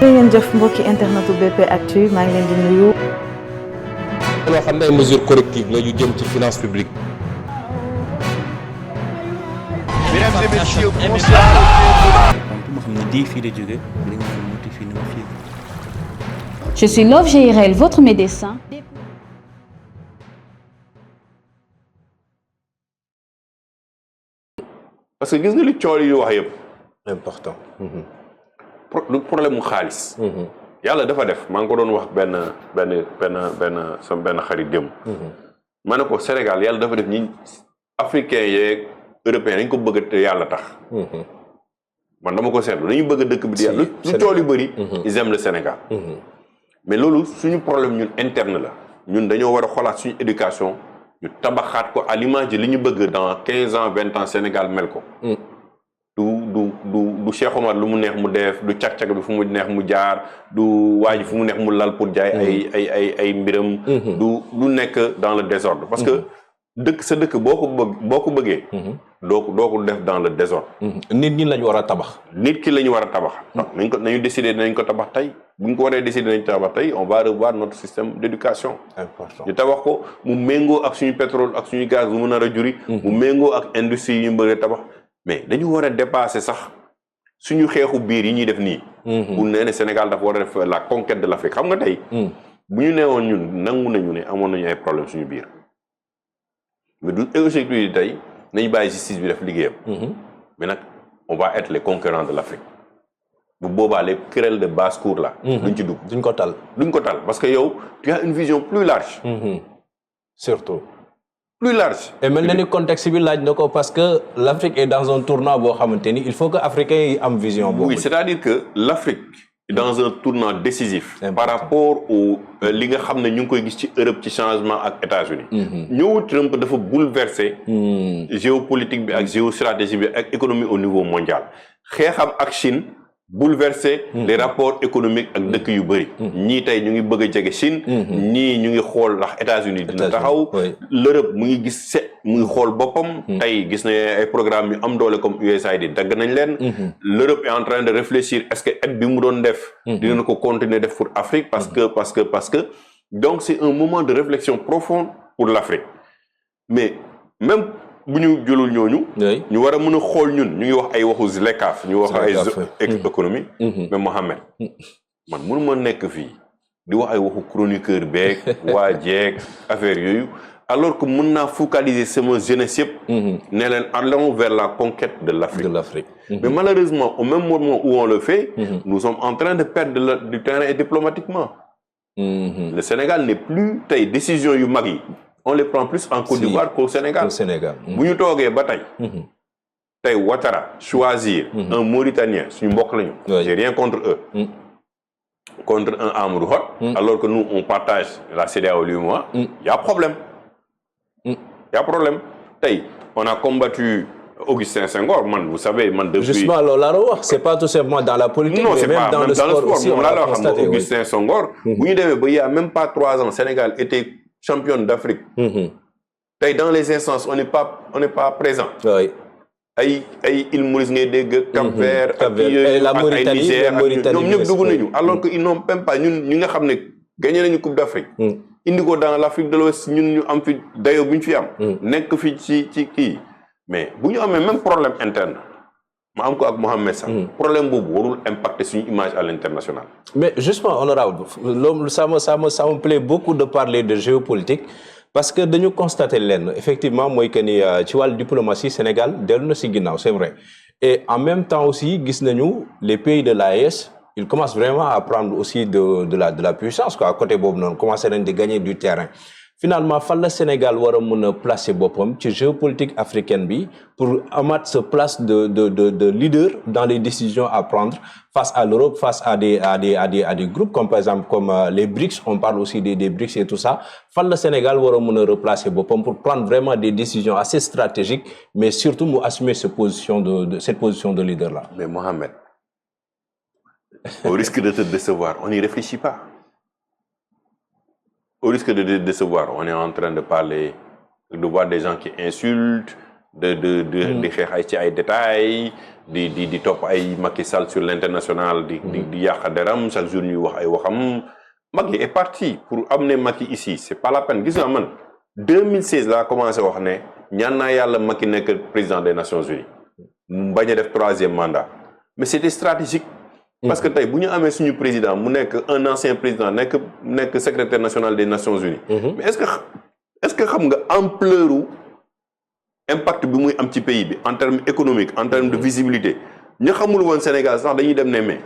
ngeen jëf mbokki internetu BP Actu maa ngi leen di nuyu. loo xam ne ay mesures correctives la yu jëm ci finance publique. Mesdames et messieurs, bonsoir. ma xam ne di fii la jóge li nga muti fii na fii. Je suis Love GRL, votre médecin. Parce que gis nga li coow yi wax yëpp important. du problème mu xaalis. yàlla dafa def maa ngi ko doon wax benn xarit démb. ma ne ko Sénégal yàlla dafa def ñi africains yeeg européens dañ ko bëgg te yàlla tax. man dama ko seetlu dañuy bëgg dëkk bi di yàlla lu coow yu bëri. ils aiment le Sénégal. mais loolu suñu problème ñun interne la ñun dañoo war a xoolaat suñu éducation ñu tabaxaat ko à l'image de li ñu bëgg dans 15 ans 20 ans Sénégal mel ko. du Cheikh Omar lu mu neex mu def du cag-cag bi fu mu neex mu jaar du waa ji fu mu neex mu lal pour jaay ay mbiram. du nekk dans le désordre. parce que dëkk sa dëkk boo ko bëggee. doo ko def dans le désordre. nit ñi lañu war a tabax. nit ki la ñu war a tabax. nañu décider nañ ko tabax tey bu ñu ko waree décider nañ tabax tey on va revoir notre système d'éducation. important ñu tabax ko mu méngoo ak suñu pétrole ak suñu gaz bu mu nar a juri. mu méngoo ak industrie yi ñu bëgg a tabax. mais dañu war a dépasser sax suñu xeexu biir yi ñuy def nii. bu nee ne Sénégal dafa war a def la conquête de l'Afrique xam nga tey. bu ñu neewoon ñun nangu nañu ne amoon nañu ay problème suñu biir mais du objectif yi tey nañu bàyyi justice bi def liggéeyam. mais nag on va être les conquérants de l'Afrique bu boobaa les querelles de basse-cour là. duñ ci dugg duñ ko tal parce que yow tu as une vision plus large. surtout. plus large. et mel na ni contexte bi laaj na ko parce que l'Afrique est dans un tournant boo xamante ni il faut que africains yi am vision boobu. oui c'est-à-dire que l'Afrique est dans un tournant décisif. par rapport au li nga xam ne ñu ngi koy gis ci Europe ci changement ak États-Unis ñëw Trump dafa bouleverser géopolitique bi ak géostratégie bi ak économie au niveau mondial xeexam ak Chine bouleverser les rapports économiques ak dëkk yu bëri ñii tey ñu ngi bëgg a jege Chine ñii ñu ngi xool ndax États-Unis dina taxaw l'Europe mu ngi gis mu ngi xool boppam tey gis na ay programme yu am doole comme USAID dagg nañ leen l'Europe est en train de réfléchir est-ce que aide bi mu doon def dina ko continuer def pour Afrique parce que donc c'est un moment de réflexion profonde pour l'Afrique mais même bu ñu jëlul ñooñu ñu war a mën a xool ñun ñu ngi wax ay waxu ZLECAf ñu wax ay économie mais Mohamed man mënu ma nekk fii di wax ay waxu chroniqueur beeg waa jeeg affaire yooyu alors que mën naa focaliser sama jeunesse yëpp ne leen allons vers la conquête de l'Afrique mais malheureusement au même moment où on le fait nous sommes en train de perdre du terrain diplomatiquement le Sénégal n'est plus tey décision yu mag yi on les prend plus en Côte d'Ivoire qu'au Sénégal. bu ñu toogee ba tey. tey Ouattara choisir. un Mauritanien suñu mbokk lañu. j'ai rien contre eux. contre un Amadou Hott. alors que nous on partage la CEDEAO l'UEMOA. y a problème. tey on a combattu Augustin Senghor man vous savez man. depuis justement loolu laa doon wax c'est pas tout simplement dans la politique. non c'est pas dans le sport aussi on l'a constaté. Augustin Senghor. bu ñu demee ba y a même pas 3 ans Sénégal était championne d'Afrique. tey dans les instances on n'est pas présent. oui. ay Île Maurice ngay dégg. Cap-Vert et la Mauritanie ñoom ñëpp dugg nañu. alors que ils n'ont même pas ñun ñi nga xam ne gagné nañu Coupe d'Afrique. indi ko dans l'Afrique de l'Ouest ñun ñu am fi dayo bu ñu fi am. nekk fi ci kii mais bu ñu amee même problème interne. ma am ko ak Mohamed sax. problème boobu warul impacter suñu image à l'international. mais justement honorable loolu ça me plaît beaucoup de parler de géopolitique parce que dañu constater leen effectivement mooy que ni ci wàllu diplomatie Sénégal dellu na si ginnaaw c'est vrai et en même temps aussi gis nañu les pays de l'AES ils commencent vraiment à prendre aussi de la puissance quoi à côté boobu noonu commencé nañ di gagner du terrain. Finalement fan la Sénégal war a mën a placer boppam ci géopolitique africaine bi pour amaat sa place de leader dans les décisions à prendre face à l'Europe, face à des groupes comme par exemple comme les BRICS, on parle aussi des BRICS et tout ça. Fan la Sénégal war a mën a replacer boppam pour prendre vraiment des décisions assez stratégiques mais surtout mu assumer cette position de leader là. Mais Mohamed, au risque de te décevoir, on n'y réfléchit pas. Au risque de décevoir, on est en train de parler, de voir des gens qui insultent, di xeex ay ci ay détails di topp ay Macky Sall sur l'international di yàq deram chaque jour ñuy wax ay waxam Macky est parti pour amener Macky ici c'est pas la peine gis nga man 2016 laa commencé wax ne ñaan naa yàlla Macky nekk président des Nations Unies mu bañ a def 3e mandat mais c'était stratégique parce que tey bu ñu amee suñu président mu nekk un ancien président nekk secrétaire national des Nations Unies mais est-ce que xam nga ampleur u impact bi muy am ci pays bi en termes économiques en termes de visibilité ñu xamul woon Sénégal sax dañuy dem ne mais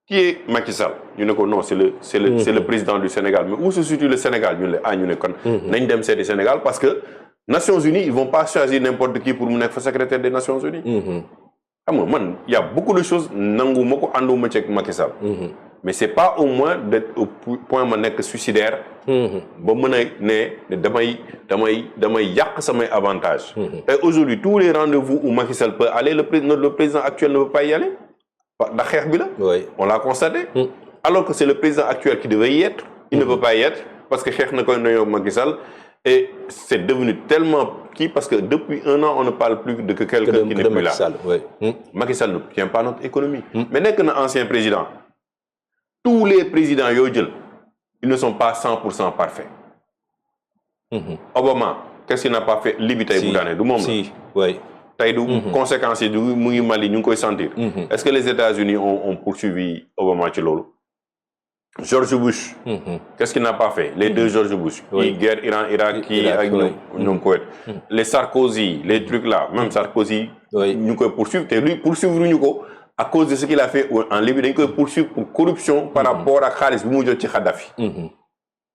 qui est Macky Sall ñu ne ko non c'est le président du Sénégal mais où se situe le Sénégal ñu ne kon nañ dem seeti Sénégal parce que Nations Unies ils vont pas choisir n'importe qui pour mu nekk fa secrétaire des Nations Unies xam nga man y a beaucoup de choses nangu ma ko ànduma ci Macky Sall mais c'est pas au moins d'être au point ma nekk suicidaire ba mën a ne damay yàq samay avantages et aujourd'hui tous les rendez-vous où Macky Sall peut aller le président actuel ne peut pas y aller ndax xeex bi la on l'a constaté alors que c'est le président actuel qui devait y être il ne peut pas y être parce que xeex na koy noyoo Macky Sall et c'est devenu tellement parce que depuis 1 an on ne parle plus de quelqu'un qui n'est plus là Macky Sall ne tient pas notre économie mais nekk na ancien président tous les présidents yoo jël ils ne sont pas 100% parfaits Obama qu'est-ce qu'il n'a pas fait Libye tey bu daane du moom la tey du conséquences yi du mu ngi Mali ñu ngi koy sentir est-ce que les États-Unis ont poursuivi Obama ci loolu George Bush qu'est-ce qu'il n'a pas fait les deux George Bush yi guerre Iran-Irak kii ak ñoom Koweït les Sarkozy les trucs là même Sarkozy ñu ngi koy poursuivre te lui poursuivre ñu ko à cause de ce qu'il a fait en Libye dañ koy poursuivre pour corruption par rapport à xaalis bi mu jot ci Kadhafi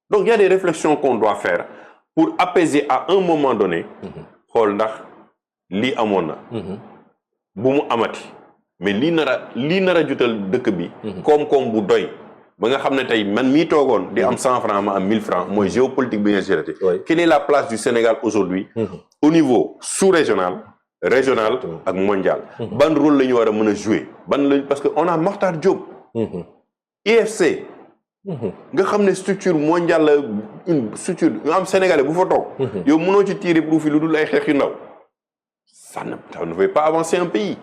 donc il y a des réflexions qu'on doit faire pour apaiser à un moment donné xool ndax lii amoon na bu mu amati mais lii nar a jutal dëkk bi koom-koom bu doy ba nga xam ne tey man mii toogoon di am 100 francs ma am 1000 francs mooy géopolitique bi nga géré quelle est la place du Sénégal aujourd'hui au niveau sous-régional régional ak mondial ban rôle la ñu war a mën a jouer parce que on a Makhtar Diop IFC nga xam ne structure mondiale la une structure nga am sénégalais bu fa toog yow mënoo ci tirer profit lu dul ay xeex yu ndaw ça ne veut pas avancer un pays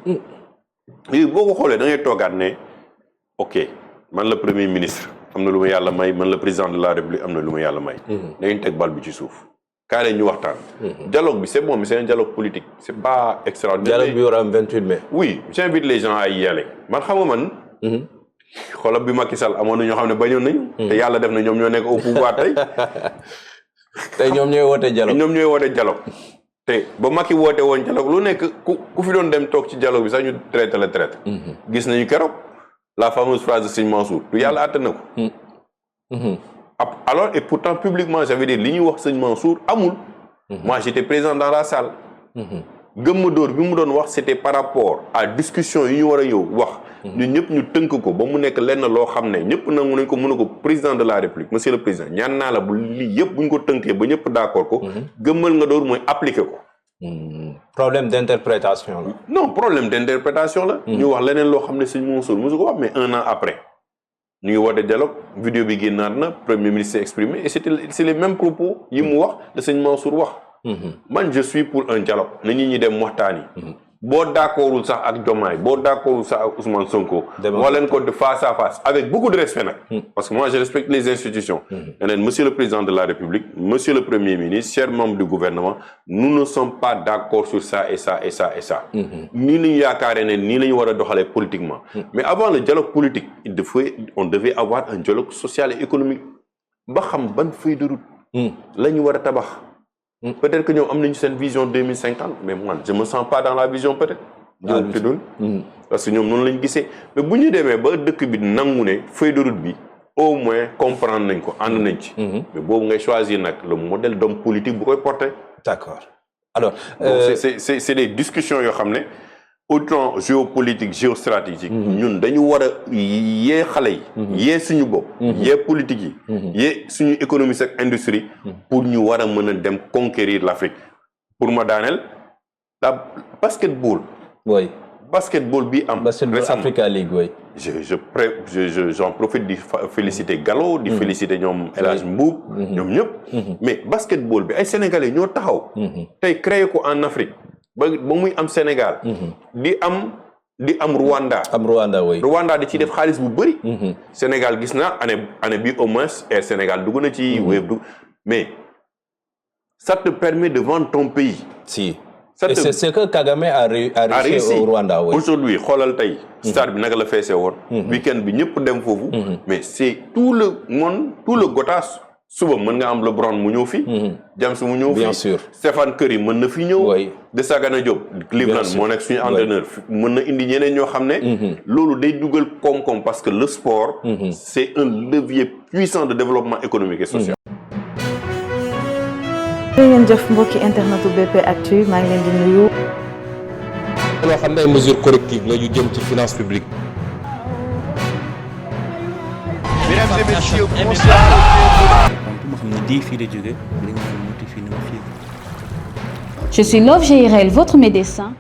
léegi boo ko xoolee da ngay toogaat ne ok man la premier ministre am na lu ma yàlla may man la président de la République am na lu ma yàlla may dañuy teg bal bi ci suuf kaay ñu waxtaan dialogue bi c'est bon mais c'est un dialogue politique c'est pas extraordinaire dialogue bi war a am 28 mai oui j'invite les gens à y aller man xam nga man xoolal bi Macky Sall amoon na ñoo xam ne bañoon nañu te yàlla def na ñoom ñoo nekk au pouvoir tey ñoom ñooy woote dialogue te ba Macky woote woon dialogue lu nekk ku fi doon dem toog ci dialogue bi sax ñu traité la traite gis nañu keroog la fameuse phrase de Serigne Mansour du yàlla àtte na ko alors et pourtant publiquement j'avais dit li ñuy wax Serigne Mansour amul moi j'étais présent dans la salle gëmma dóor bi mu doon wax c'était par rapport à discussion yi ñu war a ñëw wax ñun ñëpp ñu tënk ko ba mu nekk lenn loo xam ne ñëpp nangu nañ ko mën a ko président de la République monsieur le président ñaan naa la bu lii yëpp bu ñu ko tënkee ba ñëpp d'accord ko gëmmal nga dóor mooy appliquer ko problème d'interprétation la non problème d'interprétation la ñu wax leneen loo xam ne Serigne Mansour mosu ko wax mais 1 an après ñu ngi woote dialogue vidéo bi génnaat na premier ministre exprimé et c'est les mêmes propos yi mu wax de Serigne Mansour wax man je suis pour un dialogue na ñi dem waxtaani boo d'accordul sax ak Diomaye boo d'accordul sax ak Ousmane Sonko moo leen ko de face à face avec beaucoup de respect nag parce que moi je respecte les institutions yeneen monsieur le président de la République monsieur le premier ministre chers membres du gouvernement nous ne sommes pas d'accord sur ça et ça et ça et ça nii la ñu yaakaaree ne nii la ñu war a doxalee politiquement mais avant le dialogue politique on devait avoir un dialogue social et économique ba xam ban feuille de route la ñu war a tabax peut-être que ñoom am nañu seen vision 2050 mais moi je me sens pas dans la vision peut-être ñoom te doon parce que ñoom noonu lañu gisee mais bu ñu demee ba dëkk bi nangu ne feuille de route bi au moins comprendre nañ ko ànd nañ ci mais boobu ngay choisir nag le modèle d'homme politique bu koy porter d'accord alors c'est des discussions yoo xam ne autant géopolitique géostratégique ñun dañu war a yee xale yi yee suñu bopp yee politique yi yee suñu économie ak industrie pour ñu war a mën a dem conquérir l'Afrique pour ma daaneel la basketball bi am basketball Africa League oui j'en profite di féliciter Gallo di féliciter ñoom El Hadj Mboub ñoom ñëpp mais basketball bi ay sénégalais ñoo taxaw tey créé ko en Afrique ba muy am Sénégal di am Rwanda oui. Rwanda di ci def xaalis bu bëri Sénégal gis na année bi au moins Air Sénégal dugg na ci Wave mais ça te permet de vendre ton pays si et c'est ce que Kagame a réussi au Rwanda oui. Aujourd'hui xoolal tey stade bi naka la feesee woon week-end bi ñëpp dem foofu mais c'est tout le Gothas suba mën nga am LeBron mu ñëw fi James mu ñëw fi bien sûr Stéphane Curry mën na fi ñëw Desagana Diop Cleveland moo nekk suñu entraîneur mën na indi ñeneen ñoo xam ne loolu day dugal koom-koom parce que le sport c'est un levier puissant de développement économique et social. ngeen jëf mbokki internetu BP Actu maa ngi leen di nuyu. loo xam ne ay mesures correctives la yu jëm ci finance publique. mesdames et messieurs, bonsoir. ma xam ne fii la jóge li nga xam ne fii na ma fii. Je suis Love GRL, votre médecin.